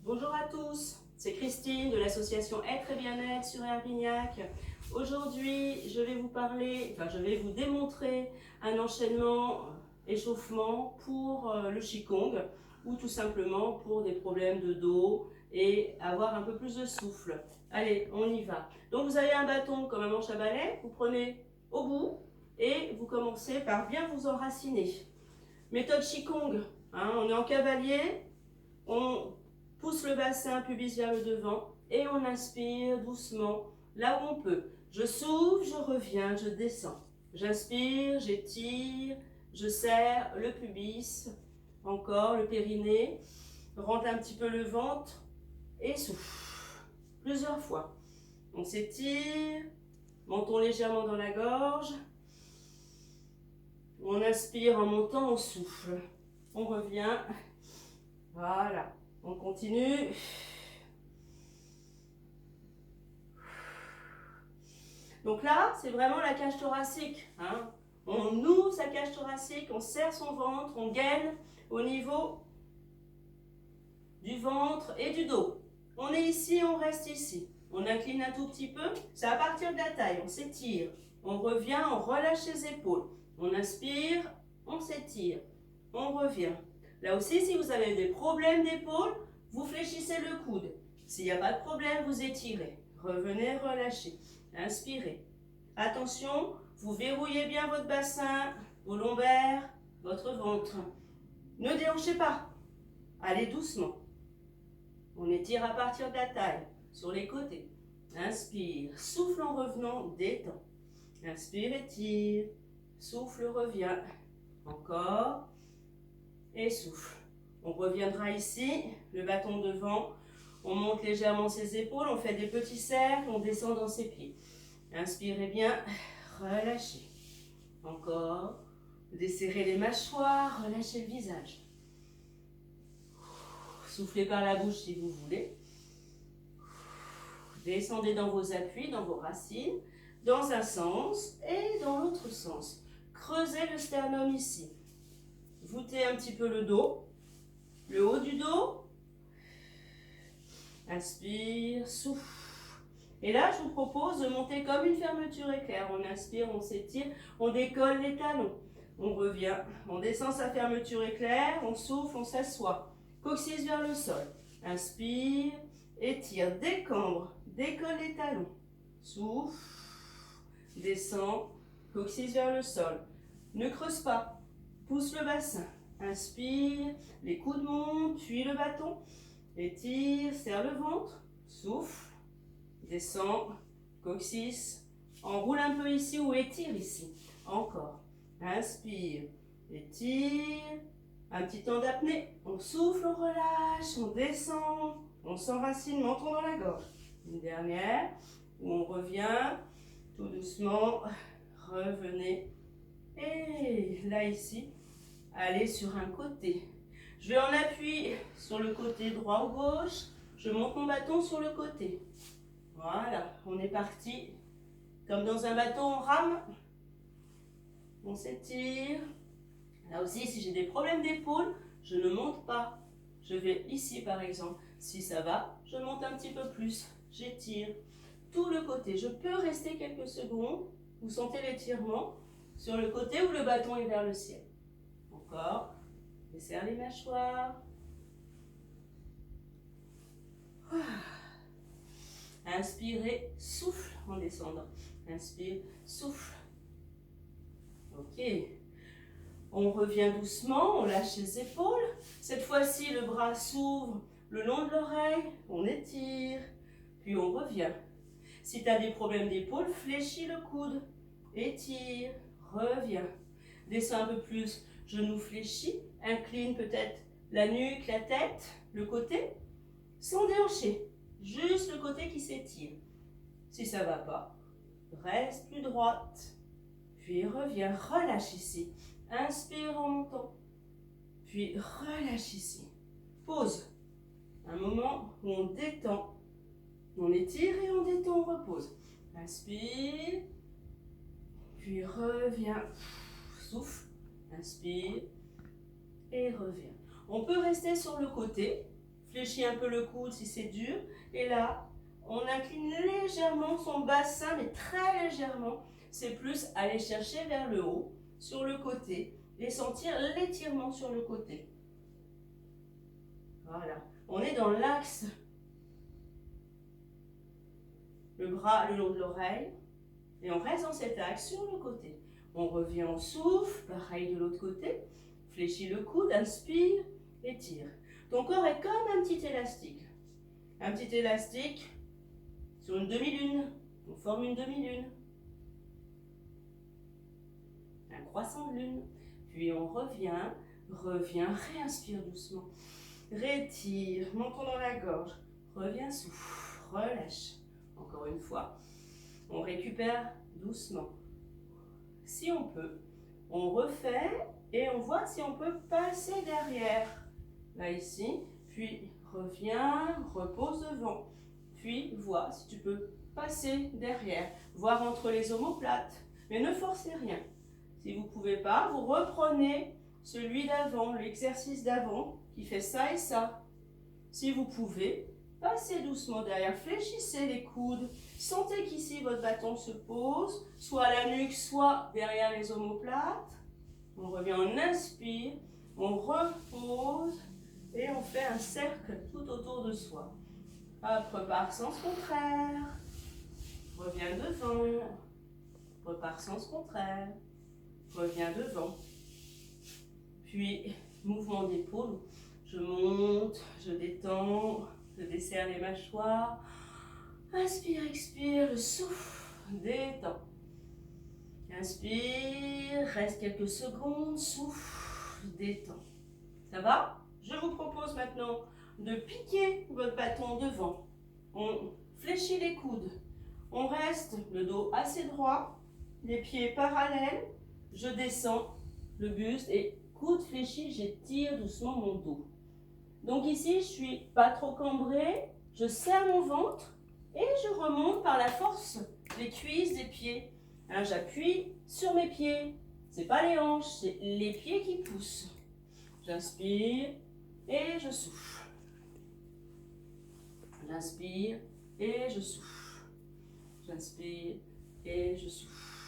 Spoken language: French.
Bonjour à tous, c'est Christine de l'association Être et Bien-être sur Herbignac. Aujourd'hui, je vais vous démontrer un enchaînement échauffement pour le Qigong ou tout simplement pour des problèmes de dos et avoir un peu plus de souffle. Allez, on y va. Donc vous avez un bâton comme un manche à balai, vous prenez au bout et vous commencez par bien vous enraciner. Méthode Qigong, on est en cavalier, on pousse le bassin pubis vers le devant et on inspire doucement là où on peut. Je souffle, je reviens, je descends. J'inspire, j'étire, je serre le pubis, encore le périnée, rentre un petit peu le ventre et souffle. Plusieurs fois. On s'étire, montons légèrement dans la gorge. On inspire en montant, on souffle. On revient. Voilà. On continue. Donc là, c'est vraiment la cage thoracique. On ouvre sa cage thoracique, on serre son ventre, on gaine au niveau du ventre et du dos. On est ici, on reste ici. On incline un tout petit peu, c'est à partir de la taille, on s'étire. On revient, on relâche les épaules. On inspire, on s'étire. On revient. Là aussi, si vous avez des problèmes d'épaule, vous fléchissez le coude. S'il n'y a pas de problème, vous étirez. Revenez, relâchez. Inspirez. Attention, vous verrouillez bien votre bassin, vos lombaires, votre ventre. Ne déhanchez pas. Allez doucement. On étire à partir de la taille, sur les côtés. Inspire, souffle en revenant, détend. Inspire, étire. Souffle, revient. Encore. Et souffle. On reviendra ici, le bâton devant. On monte légèrement ses épaules, on fait des petits cercles, on descend dans ses pieds. Inspirez bien, relâchez. Encore. Desserrez les mâchoires, relâchez le visage. Soufflez par la bouche si vous voulez. Descendez dans vos appuis, dans vos racines, dans un sens et dans l'autre sens. Creusez le sternum ici. Voûtez un petit peu le dos, le haut du dos. Inspire, souffle. Et là, je vous propose de monter comme une fermeture éclair. On inspire, on s'étire, on décolle les talons. On revient, on descend sa fermeture éclair, on souffle, on s'assoit. Coccyx vers le sol. Inspire, étire, décambre, décolle les talons. Souffle, descend, coccyx vers le sol. Ne creuse pas, pousse le bassin. Inspire, les coudes montent, puis le bâton. Étire, serre le ventre, souffle, descend, coccyx, enroule un peu ici ou étire ici. Encore. Inspire, étire, un petit temps d'apnée. On souffle, on relâche, on descend, on s'enracine, menton dans la gorge. Une dernière, où on revient, tout doucement, revenez. Et là ici, allez sur un côté. Je vais en appui sur le côté droit ou gauche. Je monte mon bâton sur le côté. Voilà, on est parti. Comme dans un bateau, on rame. On s'étire. Là aussi, si j'ai des problèmes d'épaule, je ne monte pas. Je vais ici par exemple. Si ça va, je monte un petit peu plus. J'étire tout le côté. Je peux rester quelques secondes. Vous sentez l'étirement sur le côté où le bâton est vers le ciel. Encore. Desserre les mâchoires. Inspirez, souffle en descendant. Inspire, souffle. Ok. On revient doucement, on lâche les épaules. Cette fois-ci, le bras s'ouvre le long de l'oreille. On étire, puis on revient. Si tu as des problèmes d'épaule, fléchis le coude. Étire, reviens. Descends un peu plus, genou fléchi. Incline peut-être la nuque, la tête, le côté, sans déhancher. Juste le côté qui s'étire. Si ça ne va pas, reste plus droite. Puis reviens, relâche ici. Inspire en montant. Puis relâche ici. Pause. Un moment où on détend. On étire et on détend, on repose. Inspire. Puis reviens. Souffle. Inspire. Et reviens. On peut rester sur le côté. fléchit un peu le coude si c'est dur. Et là, on incline légèrement son bassin, mais très légèrement. C'est plus aller chercher vers le haut, sur le côté, et sentir l'étirement sur le côté. Voilà. On est dans l'axe. Le bras le long de l'oreille. Et on reste dans cet axe sur le côté. On revient au souffle, pareil de l'autre côté. Fléchis le coude, inspire, étire. Ton corps est comme un petit élastique. Un petit élastique sur une demi-lune. On forme une demi-lune. Un croissant de lune. Puis on revient, réinspire doucement. Rétire, menton dans la gorge. Reviens, souffle, relâche. Encore une fois. On récupère doucement. Si on peut, on refait et on voit si on peut passer derrière. Là, ici. Puis reviens, repose devant. Puis vois si tu peux passer derrière. Voir entre les omoplates. Mais ne forcez rien. Si vous ne pouvez pas, vous reprenez celui d'avant, l'exercice d'avant qui fait ça et ça. Si vous pouvez, passez doucement derrière, fléchissez les coudes. Sentez qu'ici votre bâton se pose, soit à la nuque, soit derrière les omoplates. On revient, on inspire, on repose et on fait un cercle tout autour de soi. Hop, repart sens contraire. Reviens devant. Repart sens contraire. Reviens devant. Puis, mouvement d'épaule. Je monte, je détends, je desserre les mâchoires. Inspire, expire, je souffle, détends. Inspire, reste quelques secondes, souffle, détends. Ça va? Je vous propose maintenant de piquer votre bâton devant. On fléchit les coudes. On reste le dos assez droit, les pieds parallèles. Je descends le buste et coude fléchi, j'étire doucement mon dos. Donc ici, je suis pas trop cambrée, je serre mon ventre et je remonte par la force des cuisses, des pieds. Hein, j'appuie sur mes pieds, c'est pas les hanches, c'est les pieds qui poussent. J'inspire et je souffle. J'inspire et je souffle. J'inspire et je souffle.